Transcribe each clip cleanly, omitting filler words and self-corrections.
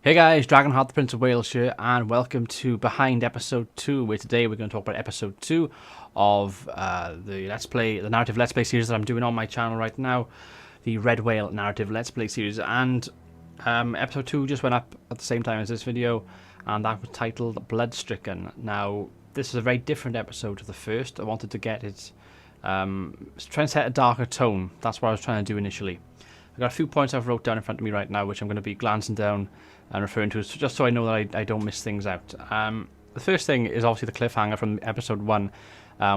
Hey guys, Dragonheart the Prince of Wales here, and welcome to Behind Episode 2, where today we're going to talk about Episode 2 of the narrative Let's Play series that I'm doing on my channel right now, the Redwhale narrative Let's Play series, and Episode 2 just went up at the same time as this video, and that was titled Bloodstricken. Now, this is a very different episode to the first. I wanted to get it, try and set a darker tone. That's what I was trying to do initially. I've got a few points I've wrote down in front of me right now, which I'm going to be glancing down and referring to, just so I know that I don't miss things out. The first thing is obviously the cliffhanger from episode 1.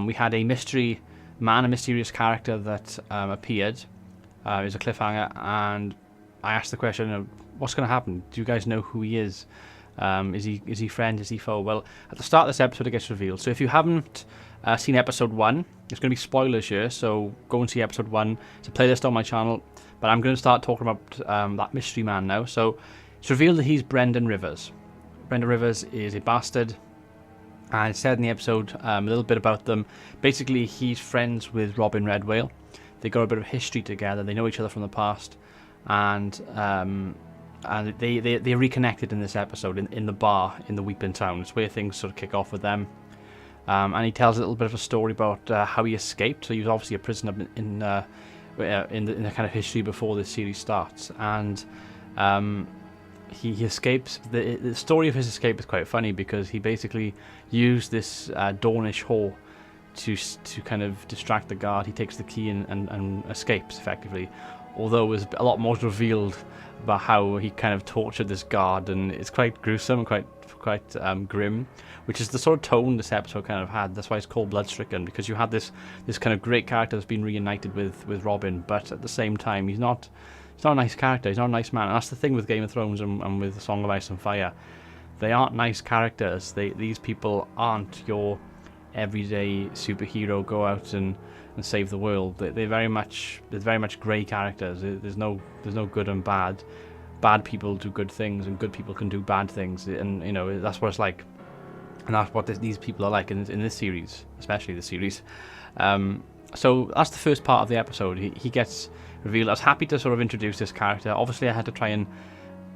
We had a mystery man, a mysterious character that appeared. It was a cliffhanger, and I asked the question, what's going to happen? Do you guys know who he is? Is he friend? Is he foe? Well, at the start of this episode it gets revealed. So if you haven't seen episode 1, it's going to be spoilers here, so go and see episode 1. It's a playlist on my channel, but I'm going to start talking about that mystery man now. So it's revealed that he's Brendan Rivers. Brendan Rivers is a bastard, and it's said in the episode a little bit about them. Basically, he's friends with Robyn Redwhale. They got a bit of history together. They know each other from the past, and they reconnected in this episode in the bar in the Weeping Town. It's where things sort of kick off with them. And he tells a little bit of a story about how he escaped. So he was obviously a prisoner in the kind of history before this series starts, and he escapes. The story of his escape is quite funny because he basically used this Dornish whore to kind of distract the guard. He takes the key and escapes effectively, although there's a lot more revealed about how he kind of tortured this guard, and it's quite gruesome and quite grim, which is the sort of tone this episode kind of had. That's why it's called Bloodstricken, because you had this kind of great character that's been reunited with Robyn, but at the same time he's not a nice character. He's not a nice man, and that's the thing with Game of Thrones and with Song of Ice and Fire. They aren't nice characters. These people aren't your everyday superhero, go out and save the world. They're very much grey characters. There's no good and bad. Bad people do good things, and good people can do bad things, and you know that's what it's like, and that's what these people are like in this series, especially this series. So that's the first part of the episode. He gets revealed. I was happy to sort of introduce this character. Obviously, I had to try and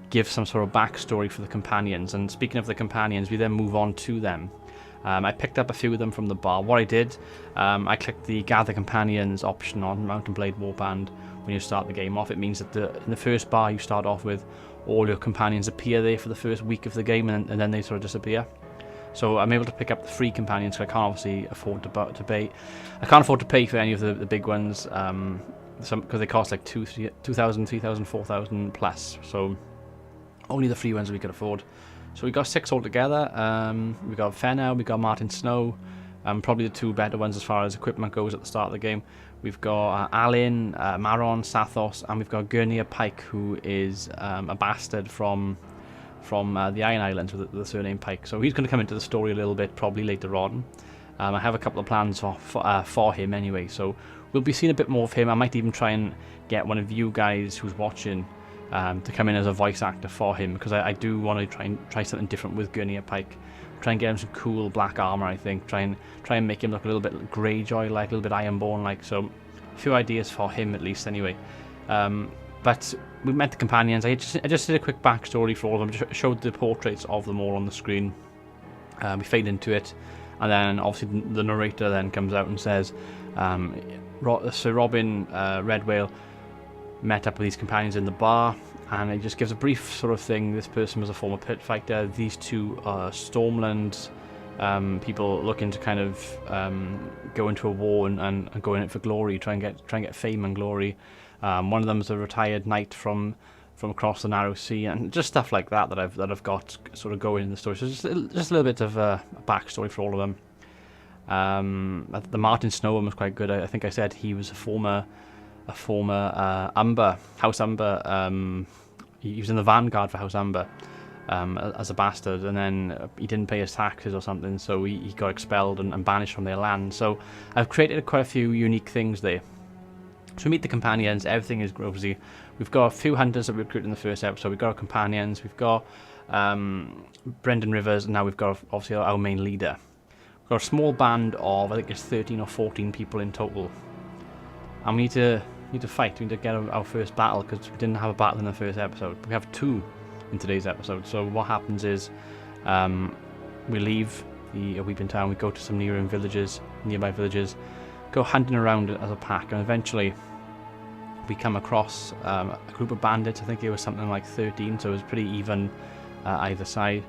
give some sort of backstory for the companions. And speaking of the companions, we then move on to them. I picked up a few of them from the bar. What I did, I clicked the Gather Companions option on Mount Blade Warband when you start the game off. It means that in the first bar you start off with, all your companions appear there for the first week of the game, and then they sort of disappear. So I'm able to pick up the free companions, because I can't obviously afford to pay. I can't afford to pay for any of the big ones, because they cost like 2,000, 3,000, 4,000 plus. So only the free ones we could afford. So we got 6 altogether. We got Fenner, we got Martin Snow, probably the 2 better ones as far as equipment goes at the start of the game. We've got Alyn, Maron, Sathos, and we've got Gurnia Pike, who is a bastard from the Iron Islands with the surname Pike. So he's going to come into the story a little bit probably later on. I have a couple of plans for him anyway, so we'll be seeing a bit more of him. I might even try and get one of you guys who's watching to come in as a voice actor for him, because I do want to try something different with Gurnia Pike. Try and get him some cool black armor, I think. Try and make him look a little bit Greyjoy-like, a little bit Ironborn-like. So a few ideas for him at least anyway. But we met the companions. I just did a quick backstory for all of them. Just showed the portraits of them all on the screen. We fade into it, and then obviously the narrator then comes out and says, Ser Robyn Redwhale met up with these companions in the bar, and it just gives a brief sort of thing. This person was a former pit fighter. These 2 are Stormland people looking to kind of go into a war and go in it for glory, try and get fame and glory. One of them is a retired knight from across the Narrow Sea, and just stuff like that I've got sort of going in the story. So just a little bit of a backstory for all of them. The Martin Snow one was quite good. I think I said he was a former Umber, House Umber. He was in the vanguard for House Umber as a bastard, and then he didn't pay his taxes or something, so he got expelled and banished from their land. So I've created quite a few unique things there. So we meet the companions. Everything is obviously, we've got a few hunters that we recruited in the first episode. We've got our companions. We've got Brendan Rivers, and now we've got obviously our main leader. We've got a small band of, I think it's 13 or 14 people in total, and we need to fight. We need to get our first battle, because we didn't have a battle in the first episode. We have 2 in today's episode. So what happens is we leave the Weeping Town, we go to some nearby villages, go hunting around as a pack, and eventually we come across a group of bandits. I think it was something like 13, so it was pretty even either side.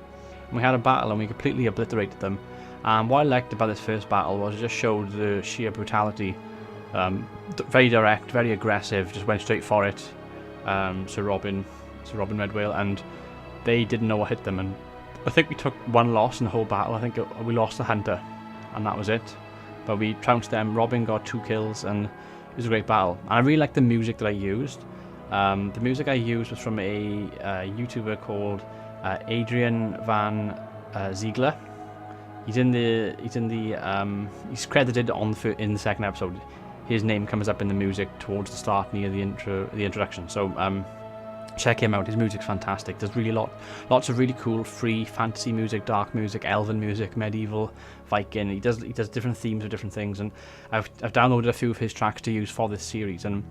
And we had a battle and we completely obliterated them. And what I liked about this first battle was it just showed the sheer brutality. Very direct, very aggressive, just went straight for it. Ser Robyn Redwhale, and they didn't know what hit them. And I think we took one loss in the whole battle. I think we lost the hunter, and that was it. But we trounced them. Robyn got 2 kills, and it was a great battle. And I really liked the music that I used. The music I used was from a YouTuber called Adrian Van Ziegler. He's credited in the second episode. His name comes up in the music towards the start near the introduction. So check him out. His music's fantastic. There's really lots of really cool free fantasy music, dark music, elven music, medieval, Viking. He does different themes of different things, and I've downloaded a few of his tracks to use for this series. And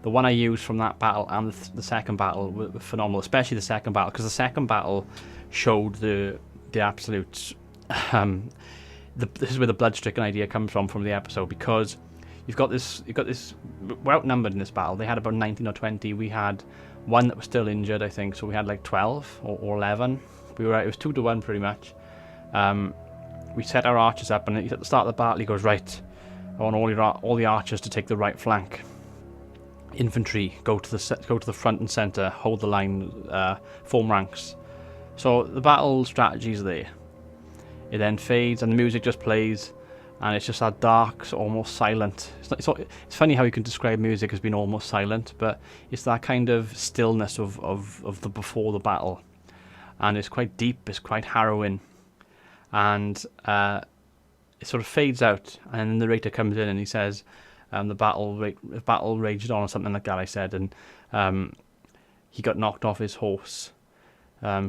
the one I used from that battle and the second battle were phenomenal, especially the second battle, because the second battle showed the absolute. This is where the blood-stricken idea comes from the episode, because you've got this. We're outnumbered in this battle. They had about 19 or 20. We had one that was still injured, I think. So we had like 12 or 11. It was 2-1 pretty much. We set our archers up, and at the start of the battle, he goes, right, I want all the archers to take the right flank. Infantry, go to the front and center, hold the line, form ranks. So the battle strategy is there. It then fades, and the music just plays, and it's just that dark, so almost silent. It's funny how you can describe music as being almost silent, but it's that kind of stillness of the before the battle, and it's quite deep, it's quite harrowing, and it sort of fades out, and then the narrator comes in and he says, the battle raged on, or something like that. I said, and he got knocked off his horse.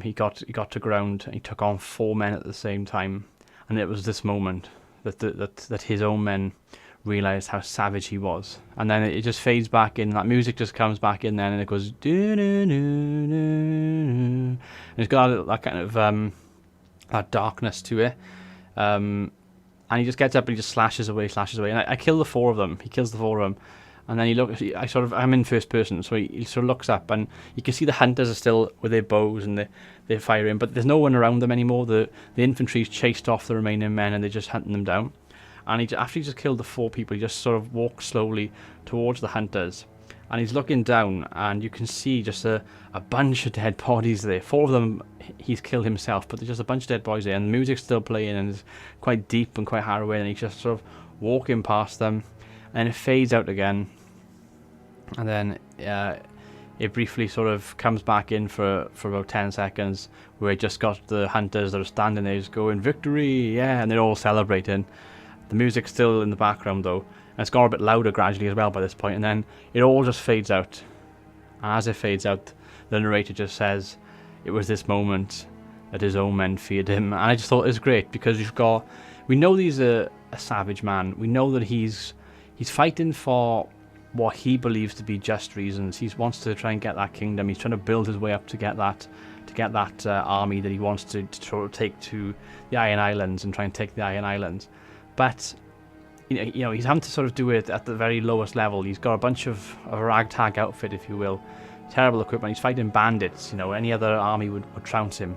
He got to ground, and he took on 4 men at the same time, and it was this moment that his own men realised how savage he was. And then it just fades back in. That music just comes back in then, and it goes and it's got that kind of that darkness to it. And he just gets up and he just slashes away. And I kill the 4 of them. He kills the 4 of them. And then I'm in first person, so he sort of looks up, and you can see the hunters are still with their bows and they're firing, but there's no one around them anymore. The infantry's chased off the remaining men, and they're just hunting them down. And after he just killed the 4 people, he just sort of walks slowly towards the hunters, and he's looking down, and you can see just a bunch of dead bodies there. 4 of them he's killed himself, but there's just a bunch of dead bodies there, and the music's still playing, and it's quite deep and quite harrowing, and he's just sort of walking past them. And it fades out again, and then it briefly sort of comes back in for about 10 seconds, where it just got the hunters that are standing there just going, victory, yeah, and they're all celebrating. The music's still in the background though, and it's gone a bit louder gradually as well by this point, and then it all just fades out. And as it fades out, the narrator just says, it was this moment that his own men feared him. And I just thought it was great, because we know he's a savage man. We know that he's fighting for what he believes to be just reasons. He wants to try and get that kingdom. He's trying to build his way up to get that army that he wants to take to the Iron Islands and try and take the Iron Islands. But you know he's having to sort of do it at the very lowest level. He's got a bunch of a ragtag outfit, if you will, terrible equipment. He's fighting bandits. You know, any other army would trounce him.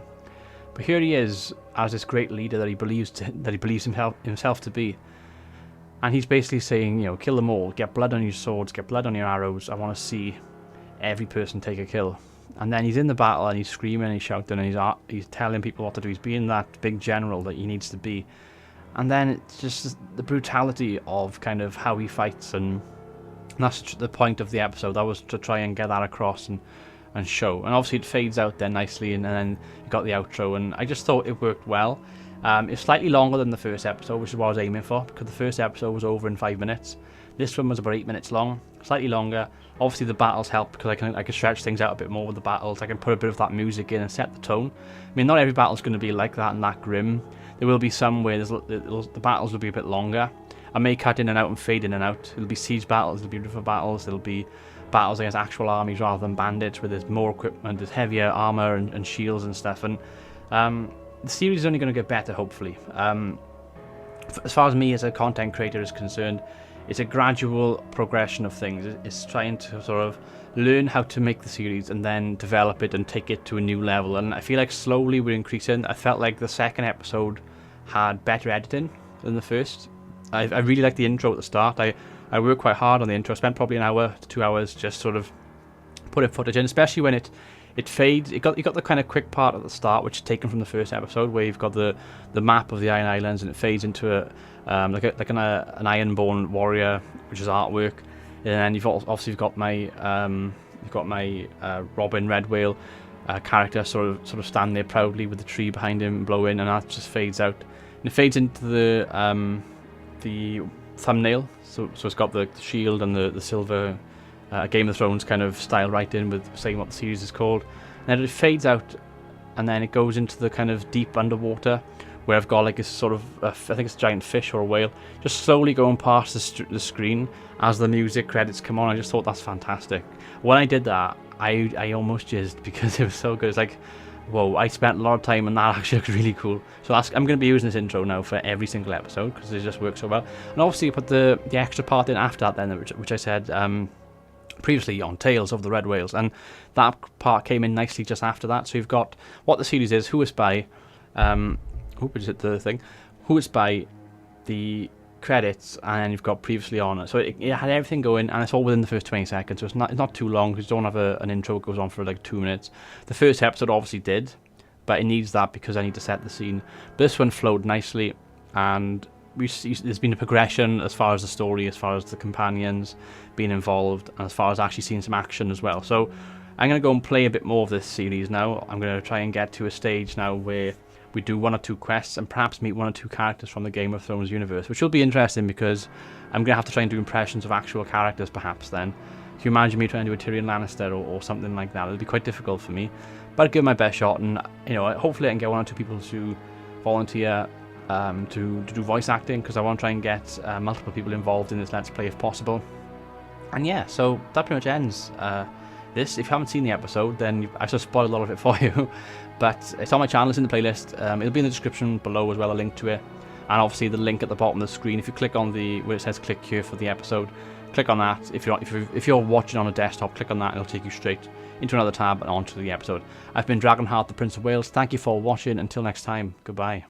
But here he is as this great leader that he believes himself to be. And he's basically saying, you know, kill them all, get blood on your swords, get blood on your arrows. I want to see every person take a kill. And then he's in the battle, and he's screaming and he's shouting, and he's telling people what to do. He's being that big general that he needs to be. And then it's just the brutality of kind of how he fights, and that's the point of the episode. That was to try and get that across and show. And obviously it fades out then nicely, and then you got the outro, and I just thought it worked well. It's slightly longer than the first episode, which is what I was aiming for, because the first episode was over in 5 minutes. This one was about 8 minutes long, slightly longer. Obviously the battles help, because I can stretch things out a bit more with the battles. I can put a bit of that music in and set the tone. I mean, not every battle's going to be like that and that grim. There will be some where the battles will be a bit longer. I may cut in and out and fade in and out. It'll be siege battles, it'll be river battles, it'll be battles against actual armies rather than bandits, where there's more equipment, there's heavier armor and shields and stuff. And the series is only going to get better, hopefully. As far as me as a content creator is concerned, it's a gradual progression of things. It's trying to sort of learn how to make the series and then develop it and take it to a new level. And I feel like slowly we're increasing. I felt like the second episode had better editing than the first. I really liked the intro at the start. I worked quite hard on the intro. I spent probably an hour to 2 hours just sort of putting footage in, especially when it fades. You got the kind of quick part at the start, which is taken from the first episode, where you've got the map of the Iron Islands, and it fades into an Ironborn warrior, which is artwork. And then you've obviously got my Robyn Redwhale character sort of standing there proudly with the tree behind him blowing, and that just fades out. And it fades into the thumbnail, so it's got the shield and the silver Game of Thrones kind of style right in with saying what the series is called. And then it fades out, and then it goes into the kind of deep underwater, where I've got like a sort of, I think it's a giant fish or a whale, just slowly going past the screen as the music credits come on. I just thought that's fantastic. When I did that, I almost jizzed because it was so good. It's like, whoa, I spent a lot of time and that actually looks really cool. So I'm going to be using this intro now for every single episode because it just works so well. And obviously you put the extra part in after that then, which I said previously on Tales of the Redwhales, and that part came in nicely just after that. So you've got what the series is, who it's by, who it's by, the credits, and you've got previously on it. So it had everything going, and it's all within the first 20 seconds, so it's not too long, because you don't have an intro that goes on for like 2 minutes. The first episode obviously did, but it needs that because I need to set the scene. But this one flowed nicely, and there's been a progression as far as the story, as far as the companions being involved, and as far as actually seeing some action as well. So I'm going to go and play a bit more of this series now. I'm going to try and get to a stage now where we do 1 or 2 quests and perhaps meet 1 or 2 characters from the Game of Thrones universe, which will be interesting because I'm going to have to try and do impressions of actual characters perhaps then. Can you imagine me trying to do a Tyrion Lannister or something like that? It'll be quite difficult for me, but I'll give my best shot, and hopefully I can get 1 or 2 people to volunteer to do voice acting, because I want to try and get multiple people involved in this Let's Play if possible. And yeah, so that pretty much ends this. If you haven't seen the episode, then I've just spoiled a lot of it for you. But it's on my channel, it's in the playlist. It'll be in the description below as well, a link to it. And obviously the link at the bottom of the screen. If you click on where it says click here for the episode, click on that. If you're watching on a desktop, click on that and it'll take you straight into another tab and onto the episode. I've been Dragonheart, the Prince of Wales. Thank you for watching. Until next time, goodbye.